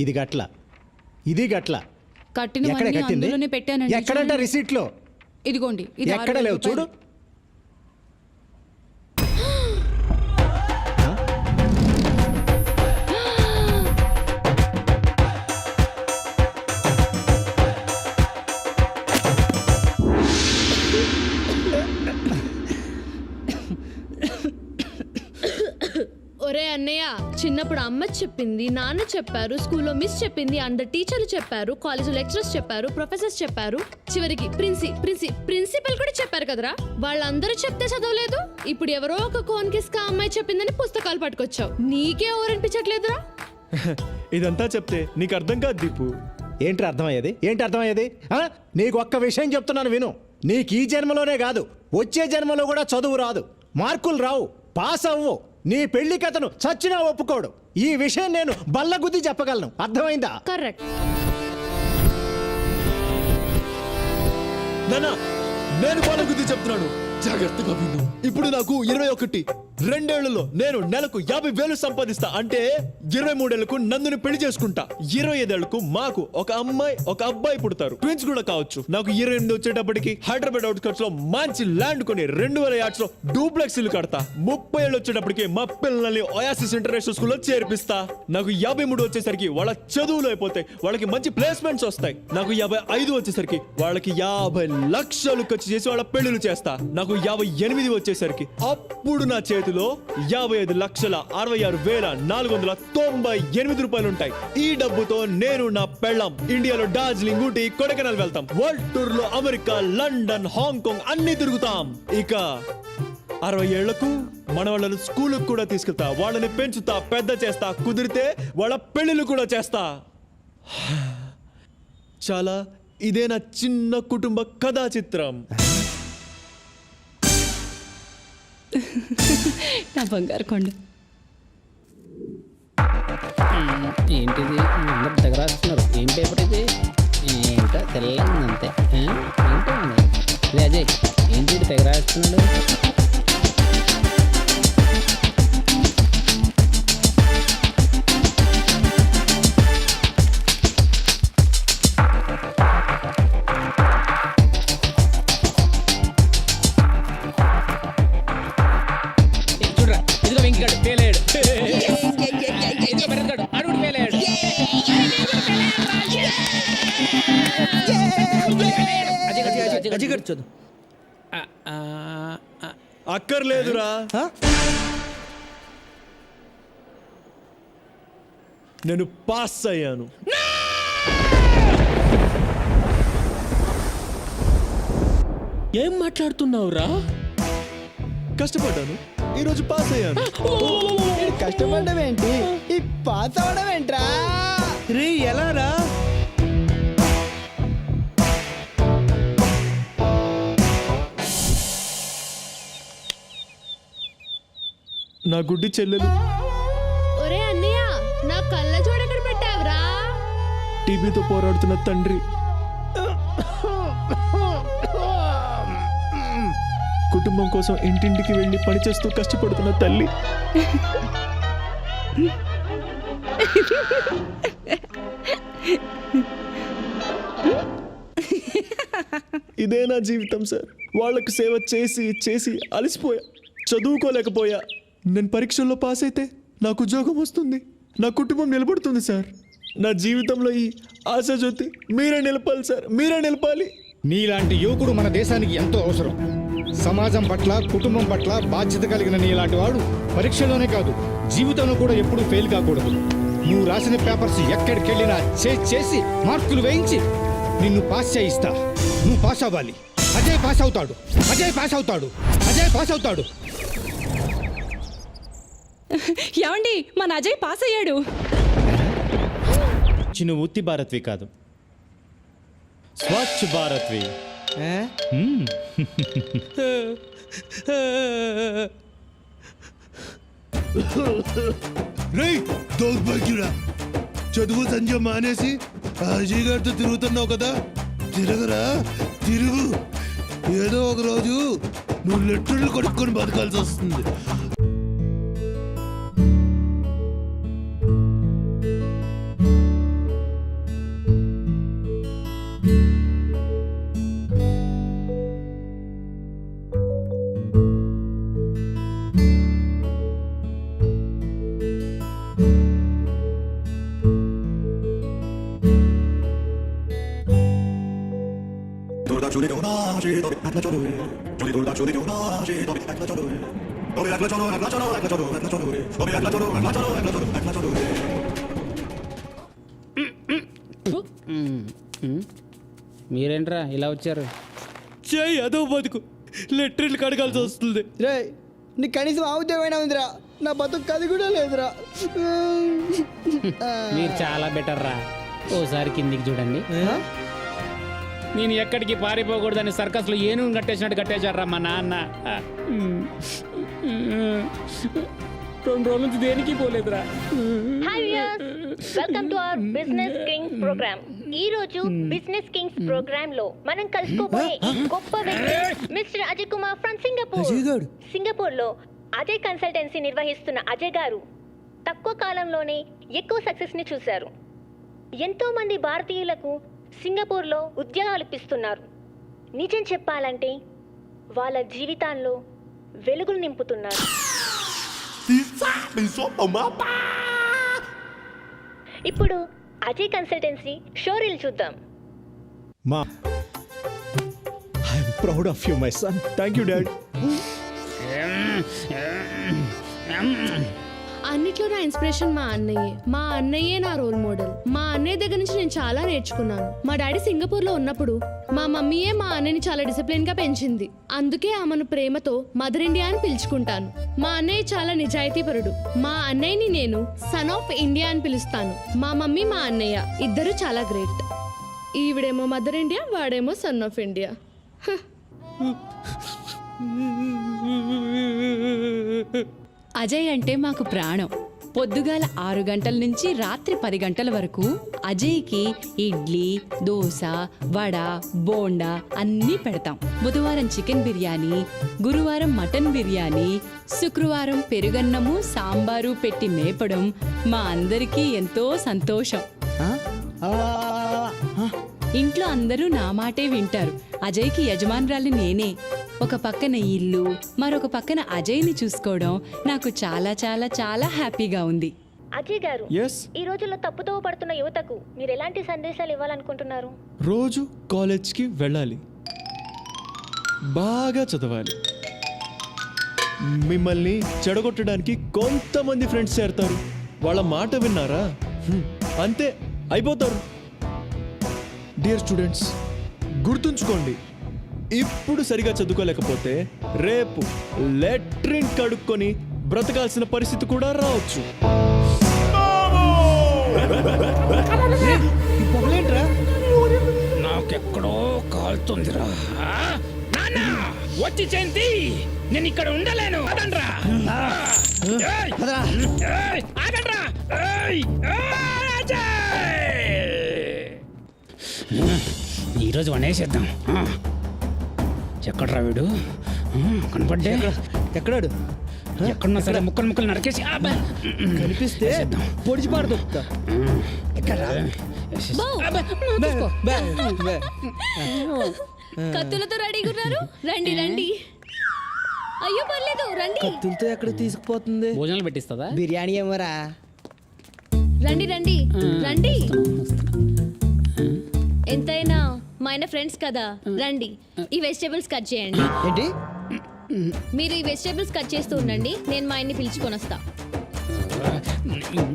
ఇది గట్ల, ఇది గట్ల. కట్టినవన్నీ అందులోనే పెట్టానండి. ఎక్కడంట రిసీట్లో? ఇదిగోండి, ఇది ఎక్కడ లేవు చూడు. ఒరే అన్నయ్య, చిన్నప్పుడు అమ్మ చెప్పింది, నాన్న చెప్పారు, స్కూల్లో మిస్ చెప్పింది, అందరు టీచర్లు చెప్పారు, కాలేజ్ లెక్చరర్స్ చెప్పారు, ప్రొఫెసర్స్ చెప్పారు, చివరికి ప్రిన్సిపల్ కూడా చెప్పారు కదరా. వాళ్ళందరూ చెప్తే చదవలేదు. ఇప్పుడు ఎవరో ఒక కోన్కిస్కా అమ్మాయి చెప్పిందని పుస్తకాలు పట్టుకొచ్చావు. నీకే ఊరనిపించట్లేదురా? ఇదంతా చెప్తే నీకు అర్థం కాదు దీపు. ఏంటి అర్థమయ్యేది? నీకు ఒక్క విషయం చెప్తున్నాను విను. నీకు ఈ జన్మలోనే కాదు, వచ్చే జన్మలో కూడా చదువు రాదు, మార్కులు రావు, పాస్ అవ్వు. నీ పెళ్లి కథను చచ్చినా ఒప్పుకోడు. ఈ విషయం నేను బల్లగుద్ది చెప్పగలను. అర్థమైందా? కరెక్ట్. నానా, నేను బల్లగుద్ది చెప్తున్నాను, జాగ్రత్తగా విను. ఇప్పుడు నాకు 21. 2 ఏళ్లలో నేను నెలకు 50,000 సంపాదిస్తా. అంటే 23 ఏళ్లకు నందుని పెళ్లి చేసుకుంటా. 25 ఏళ్లకు మాకు ఒక అమ్మాయి ఒక అబ్బాయి పుడతారు. ట్విన్స్ కూడా కావచ్చు. నాకు 28 వచ్చేటప్పటికి హైదరాబాద్ అవుట్స్కట్స్ లో మంచి ల్యాండ్ కొని 2000 యార్డ్స్ లో డూప్లెక్స్ ఇల్లు కడతా. 30 ఏళ్ళు వచ్చేటప్పటికి మా పిల్లల్ని ఒయాసిస్ ఇంటర్నేషనల్ స్కూల్లో చేర్పిస్తా. నాకు 53 వచ్చేసరికి వాళ్ళ చదువులు అయిపోతాయి, వాళ్ళకి మంచి ప్లేస్మెంట్స్ వస్తాయి. నాకు 55 వచ్చేసరికి వాళ్ళకి 50 లక్షలు ఖర్చు చేసి వాళ్ళ పెళ్లిళ్ళు చేస్తా. నాకు 58 వచ్చేసరికి అప్పుడు నా చేతిలో 55,66,498 రూపాయలు ఉంటాయి. ఈ డబ్బుతో నేను నా పెళ్ళం ఇండియాలో డార్జిలింగ్, ఊటీ, కొడైకెనాల్ వెళ్తాం. వరల్డ్ టూర్ లో అమెరికా, లండన్, హాంకాంగ్ అన్ని తిరుగుతాం. ఇక 60 ఏళ్లకు మన వాళ్ళని స్కూల్కి కూడా తీసుకెళ్తా. వాళ్ళని పెంచుతా, పెద్ద చేస్తా, కుదిరితే వాళ్ళ పెళ్లిళ్ళు కూడా చేస్తా. చాలా ఇదే నా చిన్న కుటుంబ కథా చిత్రం. నా బంగారు కొండ. ఏంటిది? అందరు దగ్గర రాస్తున్నారు. ఏం పేపర్ ఇది? ఏంటో తెల్లంది అంతే. ఏంటో అజయ్, ఏంటి తెగ రాస్తున్నాడు? అక్కర్లేదురా, నేను పాస్ అయ్యాను. ఏం మాట్లాడుతున్నావురా? కష్టపడ్డాను, ఈరోజు పాస్ అయ్యాను. కష్టపడ్డం ఏంటి, ఈ పాస్ అవడం ఏంట్రా? రే ఎలా రా? నా గుడ్డి చెల్లెలు. ఒరే అన్నయ్య, నా కళ్ళ చూడక్కడ పెట్టావురా. టీబీతో పోరాడుతున్న తండ్రి, కుటుంబం కోసం ఇంటింటికి వెళ్ళి పనిచేస్తూ కష్టపడుతున్న తల్లి. ఇదే నా జీవితం సార్. వాళ్ళకు సేవ చేసి చేసి అలసిపోయా, చదువుకోలేకపోయా. నేను పరీక్షల్లో పాస్ అయితే నాకు ఉద్యోగం వస్తుంది, నా కుటుంబం నిలబడుతుంది సార్. నా జీవితంలో ఈ ఆశాజ్యోతి మీరే నిలపాలి సార్, మీరే నిలపాలి. నీలాంటి యువకుడు మన దేశానికి ఎంతో అవసరం. సమాజం పట్ల, కుటుంబం పట్ల బాధ్యత కలిగిన నీలాంటి వాడు పరీక్షలోనే కాదు, జీవితంలో కూడా ఎప్పుడూ ఫెయిల్ కాకూడదు. నువ్వు రాసిన పేపర్స్ ఎక్కడికి వెళ్ళినా చేసి మార్కులు వేయించి నిన్ను పాస్ చేయిస్తా. నువ్వు పాస్ అవ్వాలి. అజయ్ పాస్ అవుతాడు, అజయ్ పాస్ అవుతాడు, అజయ్ పాస్ అవుతాడు. ఏమండి, మన అజయ్ పాస్ అయ్యాడు. చిన్న ఉత్తి భారత్వి కాదు, స్వచ్ఛ భారత్వి. దౌర్భాగ్యుడా, చదువు సంజయ్ మానేసి అజయ్ గారితో తిరుగుతున్నావు కదా. తిరగరా, తిరుగు. ఏదో ఒక రోజు నువ్వు లెటర్లు కొడుక్కొని బతకాల్సి వస్తుంది. మీరేంట్రా ఇలా వచ్చారు? చేయి అదో బతుకు లెట్రిన్లు కడగాల్సి వస్తుంది. రే నీకు కనీసం ఆ ఉద్యోగమైనా ఉందిరా, నా బతుకు అది కూడా లేదురా. మీరు చాలా బెటర్ రా. ఓసారి కిందికి చూడండి. నేను ఎక్కడికి పారిపోకూడదని సర్కస్లో ఏనుగు కట్టేసినట్టు కట్టేశారా మా నాన్న. 2 రోజుల నుంచి దేనికి పోలేదురా. Hi viewers, welcome to our business kings program. ఈ రోజు బిజినెస్ కింగ్స్ ప్రోగ్రామ్ లో మనం కలుసుకోబోయే ఈ గొప్ప వ్యక్తి mister Ajay Kumar from Singapore. Singapore లో అజయ్ కన్సల్టెన్సీ నిర్వహిస్తున్న అజయ్ గారు తక్కువ కాలంలోనే ఎక్కువ సక్సెస్ ని చూశారు. ఎంతో మంది భారతీయులకు సింగపూర్ లో ఉద్యోగాలు ఇప్పిస్తున్నారు. నిజం చెప్పాలంటే వాళ్ళ జీవితాల్లో వెలుగులు నింపుతున్నారు. ఇప్పుడు అజయ్ కన్సల్టెన్సీ షోరీల్ చూద్దాం. మా I'm proud of you my son. Thank you dad. అన్నిట్లో నా ఇన్స్పిరేషన్ మా అన్నయ్యే. మా అన్నయ్యే నా రోల్ మోడల్. మా అన్నయ్య దగ్గర నుంచి నేను చాలా నేర్చుకున్నాను. మా డాడీ సింగపూర్లో ఉన్నప్పుడు మా మమ్మీయే మా అన్నయ్యని చాలా డిసిప్లిన్గా పెంచింది. అందుకే ఆమెను ప్రేమతో మదర్ ఇండియా అని పిలుచుకుంటాను. మా అన్నయ్య చాలా నిజాయితీపరుడు. మా అన్నయ్యని నేను సన్ ఆఫ్ ఇండియా అని పిలుస్తాను. మా మమ్మీ మా అన్నయ్య ఇద్దరు చాలా గ్రేట్. ఈవిడేమో మదర్ ఇండియా, వాడేమో సన్ ఆఫ్ ఇండియా. అజయ్ అంటే మాకు ప్రాణం. పొద్దుగాల 6 గంటల నుంచి రాత్రి 10 గంటల వరకు అజయ్కి ఇడ్లీ, దోశ, వడ, బోండా అన్నీ పెడతాం. బుధవారం చికెన్ బిర్యానీ, గురువారం మటన్ బిర్యానీ, శుక్రవారం పెరుగన్నము, సాంబారు పెట్టి మేపడం మా అందరికీ ఎంతో సంతోషం. ఇంట్లో అందరూ నా మాటే వింటారు. అజయ్కి యజమానురాలి నేనే. ఒక పక్కన ఇల్లు, మరొక పక్కన అజయ్ని చూసుకోవడం నాకు చాలా చాలా చాలా హ్యాపీగా ఉంది. అజయ్ గారు, ఎస్, ఈ రోజుల్లో తప్పుదోవ పడుతున్న యువతకు మీరు ఎలాంటి సందేశాలు ఇవ్వాలనుకుంటున్నారు? రోజు కాలేజ్కి వెళ్ళాలి, బాగా చదవాలి. మిమ్మల్ని చెడగొట్టడానికి కొంతమంది ఫ్రెండ్స్ చేరతారు. వాళ్ళ మాట విన్నారా అంతే అయిపోతారు. డియర్ స్టూడెంట్స్, గుర్తుంచుకోండి, ఇప్పుడు సరిగా చదువుకోలేకపోతే రేపు లెట్రిన్ కడుక్కొని బ్రతకాల్సిన పరిస్థితి కూడా రావచ్చు. పొగలేంట్రా? నాకెక్కడో కాలుతుందిరా. నాన్న వచ్చి చేంతి, నేను ఇక్కడ ఉండలేను. అదండ్రా. ఆగండ్రా. ఈరోజు వనేసేద్దాం. ఎక్కడ్రా వీడు? కనపడ్డే. ఎక్కడాడు? ఎక్కడున్నా సరే ముక్కలు ముక్కలు నరికేసి కనిపిస్తే పొడిచి పాడుతా. కత్తులతో రెడీగా ఉన్నారు. రండి రండి. అయ్యో పర్లేదు రండి. కత్తులతో ఎక్కడ తీసుకుపోతుంది? భోజనాలు పెట్టిస్తుందా? బిర్యానీ ఏమరా? రండి రండి రండి. ఎంతైనా మా ఆయన ఫ్రెండ్స్ కదా, రండి. ఈ వెజిటేబుల్స్ కట్ చేయండి. ఏంటి? మీరు ఈ వెజిటేబుల్స్ కట్ చేస్తూ ఉండండి, నేను మా ఆయన్ని పిలుచుకొని వస్తా.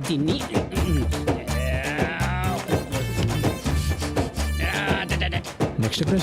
దీన్ని నెక్స్ట్